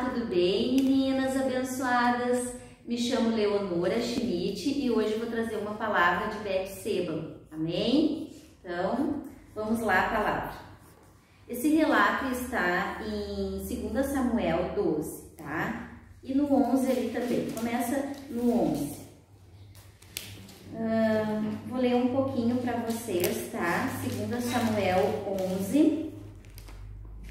Olá, tudo bem, meninas abençoadas? Me chamo Leonora Schmidt e hoje vou trazer uma palavra de Betseba, amém? Então, vamos lá a palavra. Esse relato está em 2 Samuel 12, tá? E no 11 ali também, começa no 11. Vou ler um pouquinho para vocês, tá? 2 Samuel 11,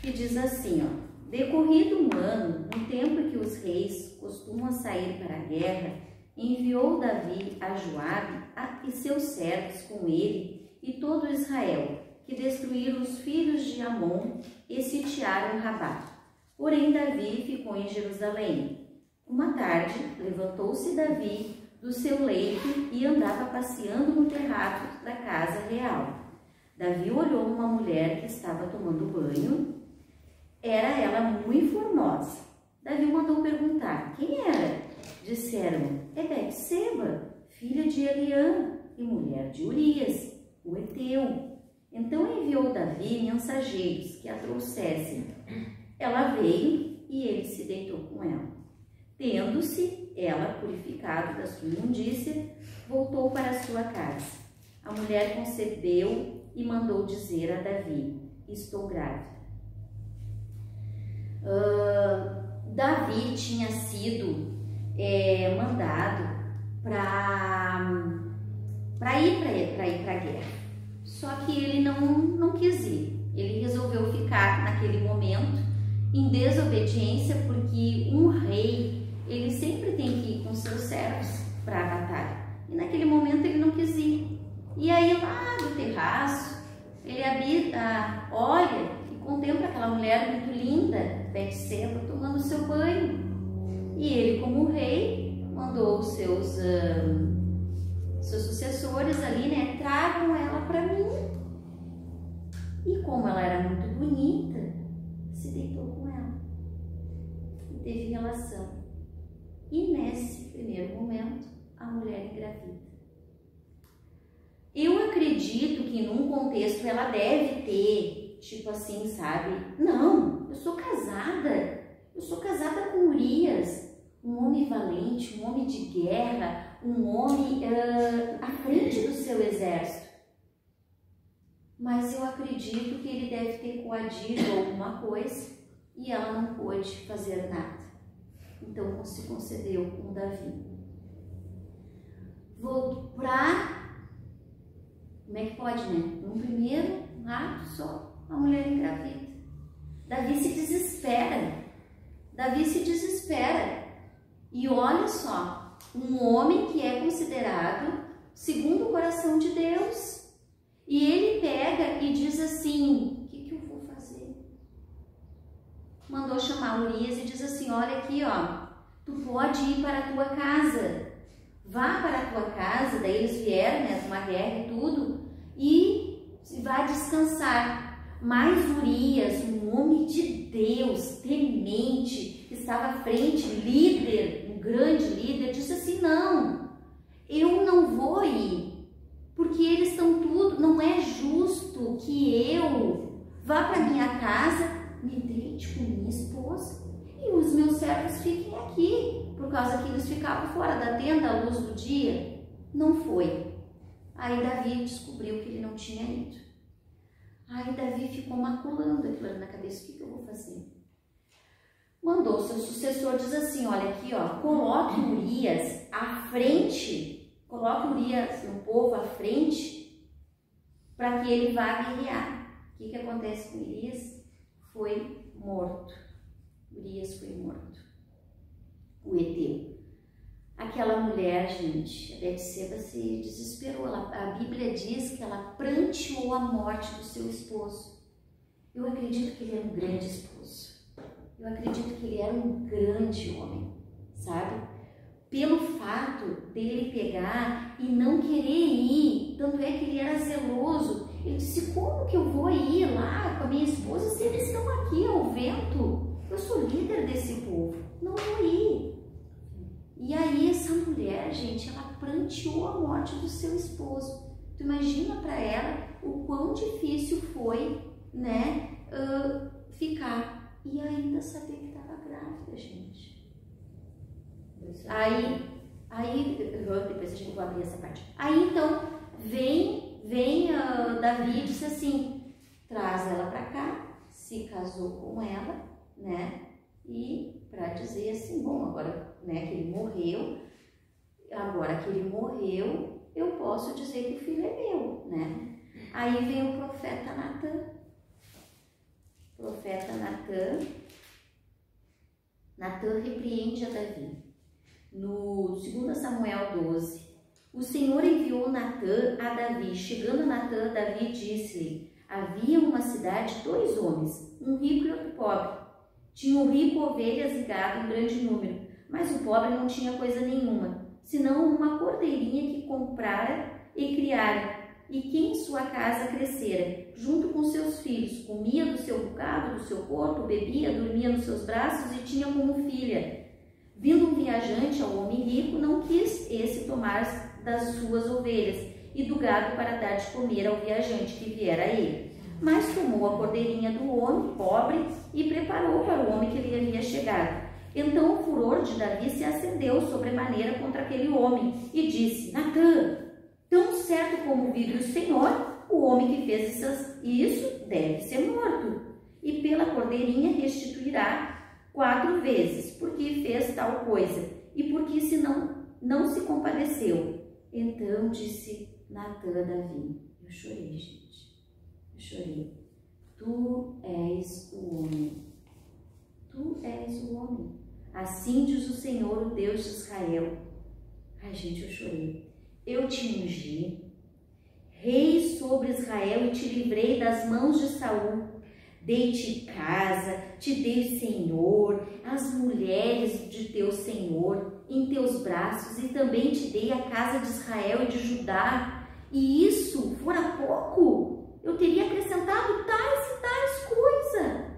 que diz assim, ó. Decorrido um ano, no tempo em que os reis costumam sair para a guerra, enviou Davi a Joabe e seus servos com ele e todo Israel, que destruíram os filhos de Amon e sitiaram Rabá. Porém, Davi ficou em Jerusalém. Uma tarde, levantou-se Davi do seu leito e andava passeando no terraço da casa real. Davi olhou uma mulher que estava tomando banho. Era ela muito formosa. Davi mandou perguntar, quem era? Disseram, é Betseba, filha de Eliã e mulher de Urias, o heteu. Então enviou Davi mensageiros que a trouxessem. Ela veio e ele se deitou com ela. Tendo-se ela purificado da sua imundícia, voltou para a sua casa. A mulher concebeu e mandou dizer a Davi, estou grávida. Davi tinha sido mandado para ir para a guerra, só que ele não quis ir. Ele resolveu ficar naquele momento em desobediência, porque um rei ele sempre tem que ir com seus servos para a batalha, e naquele momento ele não quis ir. E aí lá do terraço ele olha e contempla aquela mulher muito linda, Betseba, tomando seu banho. E ele, como rei, mandou os seus sucessores ali, né? Tragam ela para mim. E como ela era muito bonita, se deitou com ela e teve relação. E nesse primeiro momento, a mulher engravida. Eu acredito que num contexto ela deve ter, tipo assim, sabe? Não, eu sou casada com Urias, um homem valente, um homem de guerra, um homem à frente do seu exército. Mas eu acredito que ele deve ter coagido alguma coisa e ela não pôde fazer nada. Então se concedeu com Davi. Vou para... Como é que pode, né? No primeiro ato só, a mulher engravida. Davi se desespera. E olha só, um homem que é considerado segundo o coração de Deus. E ele pega e diz assim, o que eu vou fazer? Mandou chamar Urias e diz assim, olha aqui, ó, tu pode ir para a tua casa. Vá para a tua casa, daí eles vieram, né, uma guerra e tudo, e vai descansar. Mas Urias, um homem de Deus, temente, que estava à frente, líder, um grande líder, disse assim, não, eu não vou ir, porque eles estão tudo, não é justo que eu vá para minha casa, me deite com minha esposa e os meus servos fiquem aqui, por causa que eles ficavam fora da tenda à luz do dia. Não foi. Aí Davi descobriu que ele não tinha ido. Aí Davi ficou maculando aquilo na cabeça, o que eu vou fazer? Mandou seu sucessor, diz assim, olha aqui, ó, coloque Urias à frente, coloque Urias, o povo à frente, para que ele vá guerrear. O que acontece com Urias? Foi morto. Urias foi morto. O heteu. Aquela mulher, gente, a Betseba se desesperou. A Bíblia diz que ela pranteou a morte do seu esposo. Eu acredito que ele era um grande esposo. Eu acredito que ele era um grande homem, sabe? Pelo fato dele pegar e não querer ir, tanto é que ele era zeloso. Ele disse, como que eu vou ir lá com a minha esposa se eles estão aqui ao vento? Eu sou líder desse povo, não vou ir. E aí essa mulher, gente, ela pranteou a morte do seu esposo. Tu imagina para ela o quão difícil foi, né, ficar e ainda saber que estava grávida, gente. Aí, depois a gente vai abrir essa parte. Aí então, vem Davi e disse assim, traz ela para cá, se casou com ela, né? E para dizer assim, bom, agora, né, que ele morreu, eu posso dizer que o filho é meu, né? Aí vem o profeta Natan. Natan repreende a Davi. No 2 Samuel 12, o Senhor enviou Natan a Davi. Chegando Natan, Davi disse-lhe, havia uma cidade 2 homens, um rico e outro pobre. Tinha o rico ovelhas e gado em grande número, mas o pobre não tinha coisa nenhuma, senão uma cordeirinha que comprara e criara, e que em sua casa crescera, junto com seus filhos, comia do seu bocado, do seu corpo, bebia, dormia nos seus braços e tinha como filha. Vindo um viajante ao homem rico, não quis esse tomar das suas ovelhas e do gado para dar de comer ao viajante que viera a ele. Mas tomou a cordeirinha do homem pobre e preparou para o homem que lhe havia chegado. Então o furor de Davi se acendeu sobremaneira contra aquele homem e disse, Natan, tão certo como vive o Senhor, o homem que fez isso deve ser morto. E pela cordeirinha restituirá 4 vezes, porque fez tal coisa, e porque senão não se compadeceu. Então disse Natan a Davi, eu chorei, gente, eu chorei. Tu és o homem, tu és o homem. Assim diz o Senhor, o Deus de Israel. Ai, gente, eu chorei. Eu te ungi, rei sobre Israel, e te livrei das mãos de Saul. Dei-te casa, te dei Senhor, as mulheres de teu Senhor em teus braços, e também te dei a casa de Israel e de Judá. E isso fora pouco, eu teria acrescentado tais e tais coisas.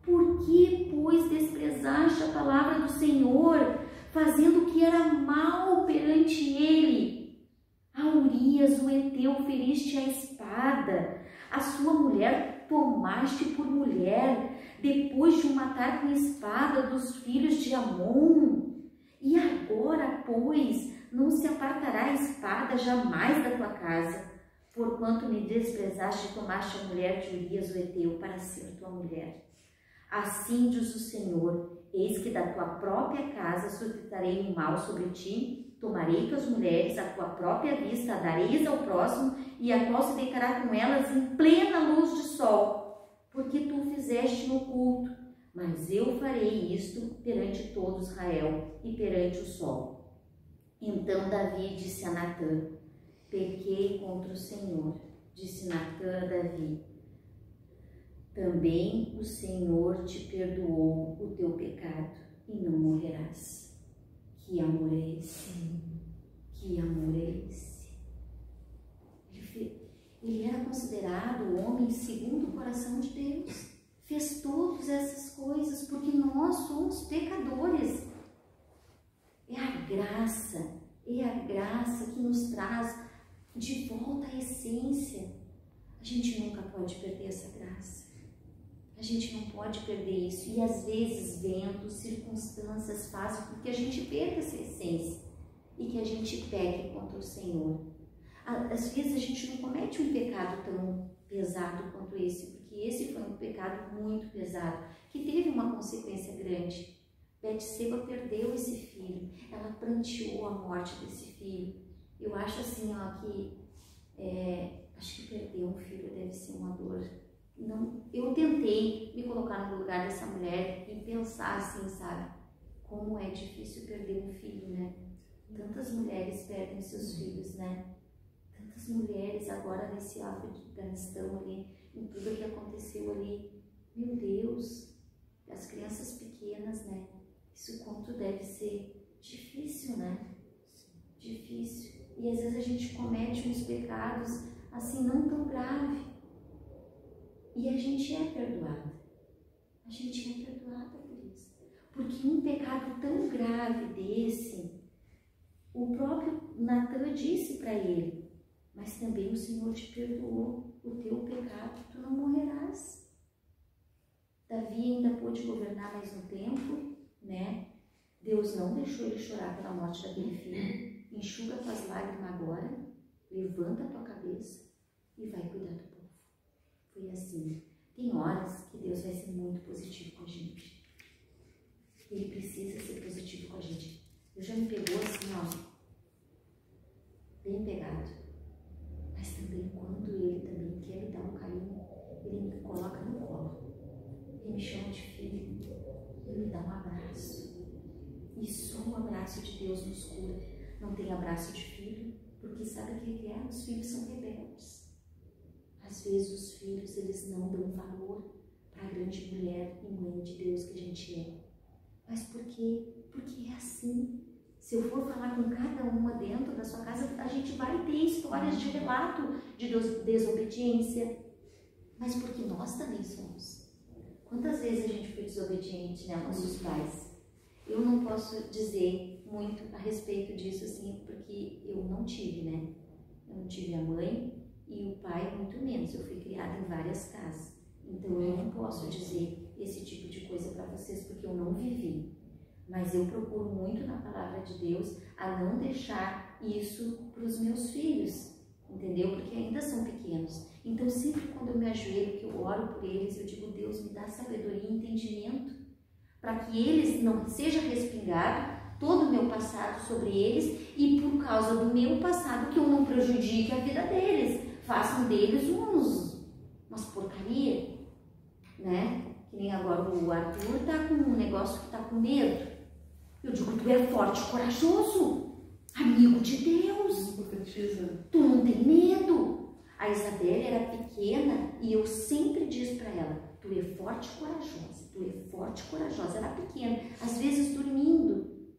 Por que, pois, desprezaste a palavra do Senhor, fazendo o que era mal perante ele? A Urias, o Heteu, feriste a espada, a sua mulher tomaste por mulher, depois de o matar com espada dos filhos de Amon. E agora, pois, não se apartará a espada jamais da tua casa, porquanto me desprezaste e tomaste a mulher de Urias, o Heteu, para ser tua mulher. Assim diz o Senhor, eis que da tua própria casa suscitarei um mal sobre ti, tomarei tuas mulheres, a tua própria vista, a dareis ao próximo, e a qual se deitará com elas em plena luz de sol, porque tu fizeste no oculto, mas eu farei isto perante todo Israel e perante o sol. Então Davi disse a Natã, pequei contra o Senhor. Disse Natã a Davi, também o Senhor te perdoou o teu pecado e não morrerás. Que amor é esse? Que amor é esse? Ele era considerado o homem segundo o coração de Deus. Fez todas essas coisas porque nós somos pecadores. É a graça que nos traz de volta à essência. A gente nunca pode perder essa graça. A gente não pode perder isso. E às vezes ventos, circunstâncias fazem com que a gente perca essa essência e que a gente peque contra o Senhor. Às vezes a gente não comete um pecado tão pesado quanto esse, porque esse foi um pecado muito pesado, que teve uma consequência grande. Betseba perdeu esse filho, ela pranteou a morte desse filho. Eu acho assim, acho que perder um filho deve ser uma dor. Não, eu tentei me colocar no lugar dessa mulher e pensar assim, sabe? Como é difícil perder um filho, né? Tantas mulheres perdem seus filhos, né? Tantas mulheres agora nesse Afeganistão ali, em tudo que aconteceu ali. Meu Deus, as crianças pequenas, né? Isso quanto deve ser difícil, né? Difícil. E às vezes a gente comete uns pecados assim, não tão grave. E a gente é perdoada. A gente é perdoada por isso. Porque um pecado tão grave desse, o próprio Natã disse para ele, mas também o Senhor te perdoou o teu pecado, tu não morrerás. Davi ainda pôde governar mais um tempo, né? Deus não deixou ele chorar pela morte daquele filho. Enxuga tuas lágrimas agora, levanta a tua cabeça e vai cuidar do povo. Foi assim. Tem horas que Deus vai ser muito positivo com a gente. Ele precisa ser positivo com a gente. Eu já me pegou assim, ó, bem pegado. Mas também quando ele também quer me dar um carinho, ele me coloca no colo. Ele me chama de filho. Ele me dá um abraço. E só o abraço de Deus nos cura. Não tem abraço de filho, porque sabe o que é? Os filhos são rebeldes. Às vezes os filhos, eles não dão valor para a grande mulher e mãe de Deus que a gente é. Mas por quê? Porque é assim. Se eu for falar com cada uma dentro da sua casa, a gente vai ter histórias de relato de desobediência. Mas porque nós também somos. Quantas vezes a gente foi desobediente, né, aos nossos pais? Eu não posso dizer muito a respeito disso, assim, porque eu não tive, né? Eu não tive a mãe e o pai muito menos. Eu fui criada em várias casas. Então eu não posso dizer esse tipo de coisa para vocês, porque eu não vivi. Mas eu procuro muito na palavra de Deus a não deixar isso para os meus filhos, entendeu? Porque ainda são pequenos. Então sempre quando eu me ajoelho, que eu oro por eles, eu digo, Deus, me dá sabedoria e entendimento, para que eles não seja respingado todo o meu passado sobre eles e por causa do meu passado que eu não prejudique a vida deles, façam deles umas porcaria, né? Que nem agora o Arthur tá com um negócio que tá com medo. Eu digo, tu é forte e corajoso, amigo de Deus. Tu não tem medo. A Isabelle era pequena e eu sempre disse para ela, tu é forte e corajosa, tu é forte e corajosa. Era pequena, às vezes dormindo.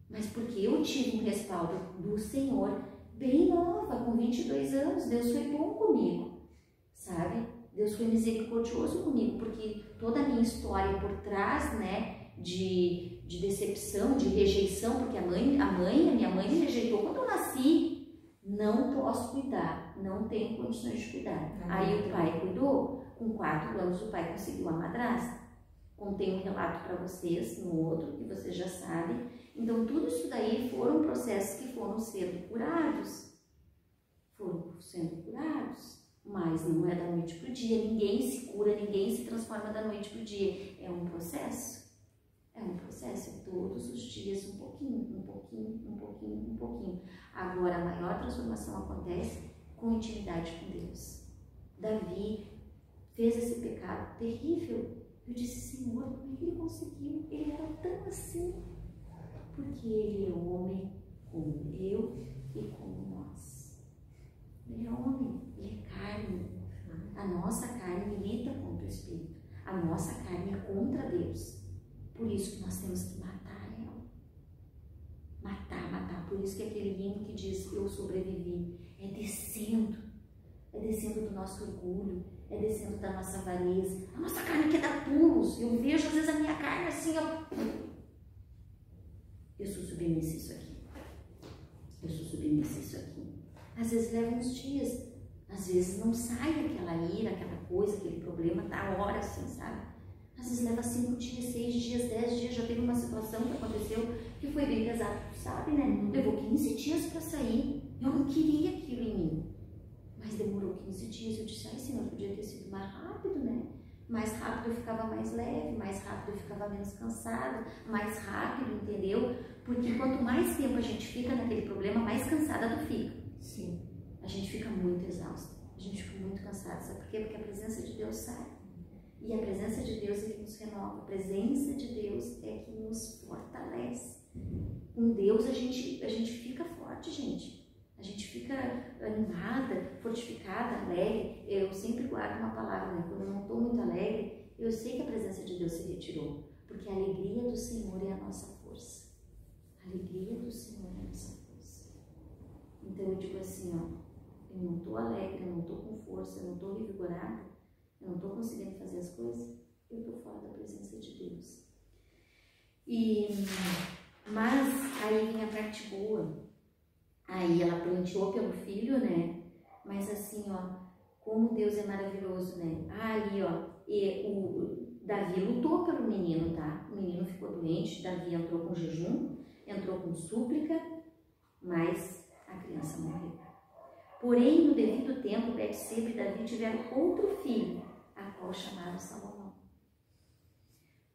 Mas porque eu tive um respaldo do Senhor, bem nova, com 22 anos, Deus foi bom comigo, sabe? Deus foi misericordioso comigo, porque toda a minha história por trás, né, de decepção, de rejeição, porque a minha mãe me rejeitou quando eu nasci. Não posso cuidar, não tenho condições de cuidar. Aí o pai cuidou, com 4 anos o pai conseguiu a madrasta. Contei um relato para vocês no outro, que vocês já sabem. Então tudo isso daí foram processos que foram sendo curados. Mas não é da noite para o dia, ninguém se cura, ninguém se transforma da noite para o dia. É um processo. É um processo, todos os dias, um pouquinho. Agora, a maior transformação acontece com intimidade com Deus. Davi fez esse pecado terrível. Eu disse, Senhor, como é que ele conseguiu? Ele era tão assim. Porque ele é homem como eu e como nós. Ele é homem, ele é carne. A nossa carne milita contra o Espírito. A nossa carne é contra Deus. Por isso que nós temos que matar ela. Matar. Por isso que aquele hino que diz, eu sobrevivi, é descendo do nosso orgulho, é descendo da nossa avareza. A nossa carne quer dar pulos. Eu vejo às vezes a minha carne assim, ó. Eu sou submissa a isso aqui. Às vezes leva uns dias, às vezes não sai aquela ira, aquela coisa, aquele problema, tá a hora assim, sabe? Às vezes leva 5 dias, 6 dias, 10 dias. Já teve uma situação que aconteceu que foi bem pesada, sabe, né? Levou 15 dias para sair. Eu não queria aquilo em mim. Mas demorou 15 dias. Eu disse, ai Senhor, podia ter sido mais rápido, né? Mais rápido eu ficava mais leve, mais rápido eu ficava menos cansada, mais rápido, entendeu? Porque quanto mais tempo a gente fica naquele problema, mais cansada tu fica. Sim. A gente fica muito exausta, a gente fica muito cansada. Sabe por quê? Porque a presença de Deus sai. E a presença de Deus é que nos renova, a presença de Deus é que nos fortalece. Com Deus a gente fica forte, gente. A gente fica animada, fortificada, alegre. Eu sempre guardo uma palavra, né? Quando eu não estou muito alegre, eu sei que a presença de Deus se retirou. Porque a alegria do Senhor é a nossa força. A alegria do Senhor é a nossa força. Então eu digo assim, ó, eu não estou alegre, eu não estou com força, eu não estou revigorada, eu não estou conseguindo fazer as coisas, eu estou fora da presença de Deus. Mas aí vem a parte boa. Aí ela planteou pelo filho, né? Mas assim, ó, como Deus é maravilhoso, né? Ali, ó, Davi lutou pelo menino, tá? O menino ficou doente, Davi entrou com jejum, entrou com súplica, mas a criança morreu. Porém, no devido tempo, Betseba e Davi tiveram outro filho, a qual chamaram Salomão.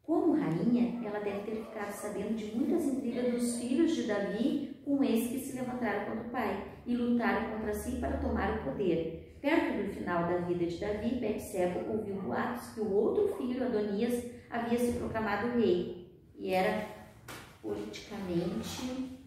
Como rainha, ela deve ter ficado sabendo de muitas intrigas dos filhos de Davi com esses que se levantaram contra o pai e lutaram contra si para tomar o poder. Perto do final da vida de Davi, Betseba ouviu boatos que o outro filho, Adonias, havia se proclamado rei e era politicamente...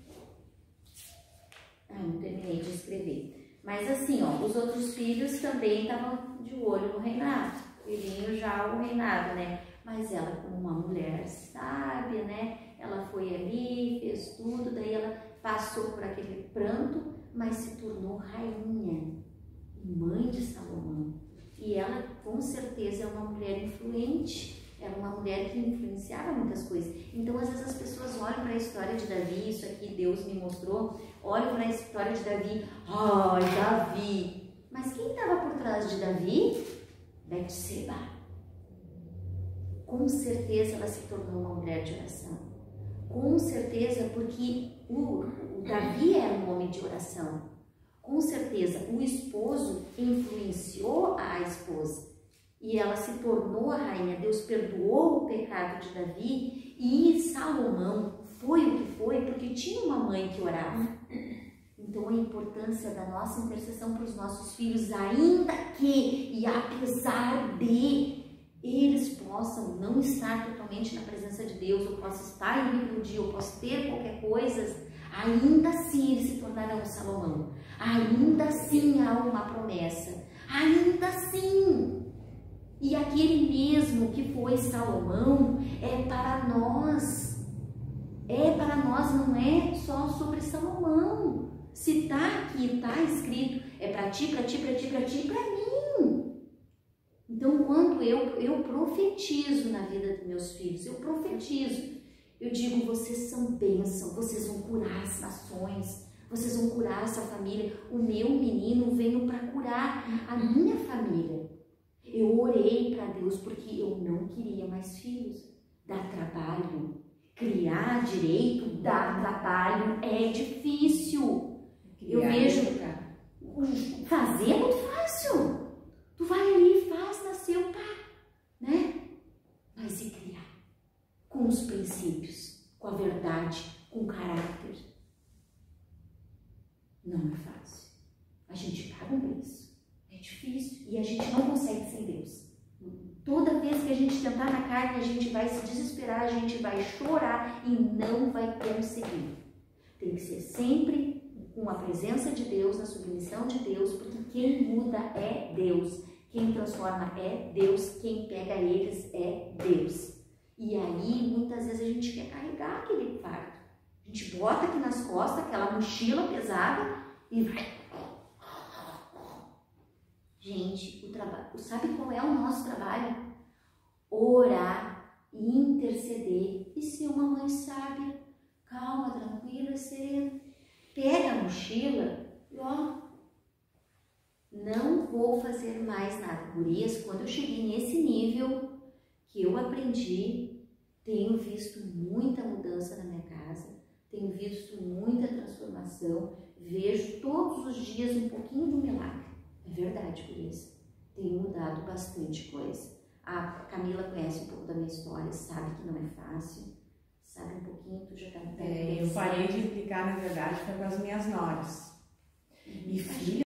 não terminei de escrever. Mas assim, ó, os outros filhos também estavam de olho no reinado, queriam já o reinado, né? Mas ela, como uma mulher sábia, né? Ela foi ali, fez tudo, daí ela passou por aquele pranto, mas se tornou rainha, mãe de Salomão. E ela, com certeza, é uma mulher influente, era uma mulher que influenciava muitas coisas. Então, às vezes as pessoas olham para a história de Davi, isso aqui Deus me mostrou, olham para a história de Davi, ai, Davi. Mas quem estava por trás de Davi? Betseba. Com certeza ela se tornou uma mulher de oração. Com certeza, porque o Davi era um homem de oração. Com certeza, o esposo influenciou a esposa. E ela se tornou a rainha. Deus perdoou o pecado de Davi. E Salomão foi o que foi porque tinha uma mãe que orava. Então, a importância da nossa intercessão para os nossos filhos, ainda que e apesar de eles possam não estar totalmente na presença de Deus, ou possam estar em rebeldia, ou possam ter qualquer coisa, ainda assim eles se tornarão Salomão. Ainda assim há uma promessa. Ainda assim. E aquele mesmo que foi Salomão é para nós. É para nós, não é só sobre Salomão. Se está aqui, está escrito, é para ti, para ti, para ti, para ti, para mim. Então, quando eu profetizo na vida dos meus filhos, eu profetizo, eu digo, vocês são bênção, vocês vão curar as nações, vocês vão curar essa família. O meu menino veio para curar a minha família. Eu orei para Deus porque eu não queria mais filhos. Dá trabalho. Criar direito dá trabalho, é difícil. Eu vejo, fazer é muito fácil. Tu vai ali e faz, nasceu, pá, né? Mas e criar? Com os princípios, com a verdade, com o caráter. Não é fácil. A gente paga um preço. É difícil. E a gente não consegue sem Deus. Toda vez que a gente tentar na carne, a gente vai se desesperar, a gente vai chorar e não vai conseguir. Tem que ser sempre com a presença de Deus, na submissão de Deus, porque quem muda é Deus, quem transforma é Deus, quem pega eles é Deus. E aí, muitas vezes a gente quer carregar aquele fardo. A gente bota aqui nas costas aquela mochila pesada e vai. Gente, o trabalho, sabe qual é o nosso trabalho? Orar, interceder e ser uma mãe sábia, calma, tranquila, serena. Pega a mochila e ó, não vou fazer mais nada. Gurias, quando eu cheguei nesse nível que eu aprendi, tenho visto muita mudança na minha casa, tenho visto muita transformação, vejo todos os dias um pouquinho de um milagre. É verdade, gurias, tenho mudado bastante coisa. A Camila conhece um pouco da minha história, sabe que não é fácil. Sabe um pouquinho, tu já tá eu parei de implicar, na verdade, foi com as minhas noras. E filha,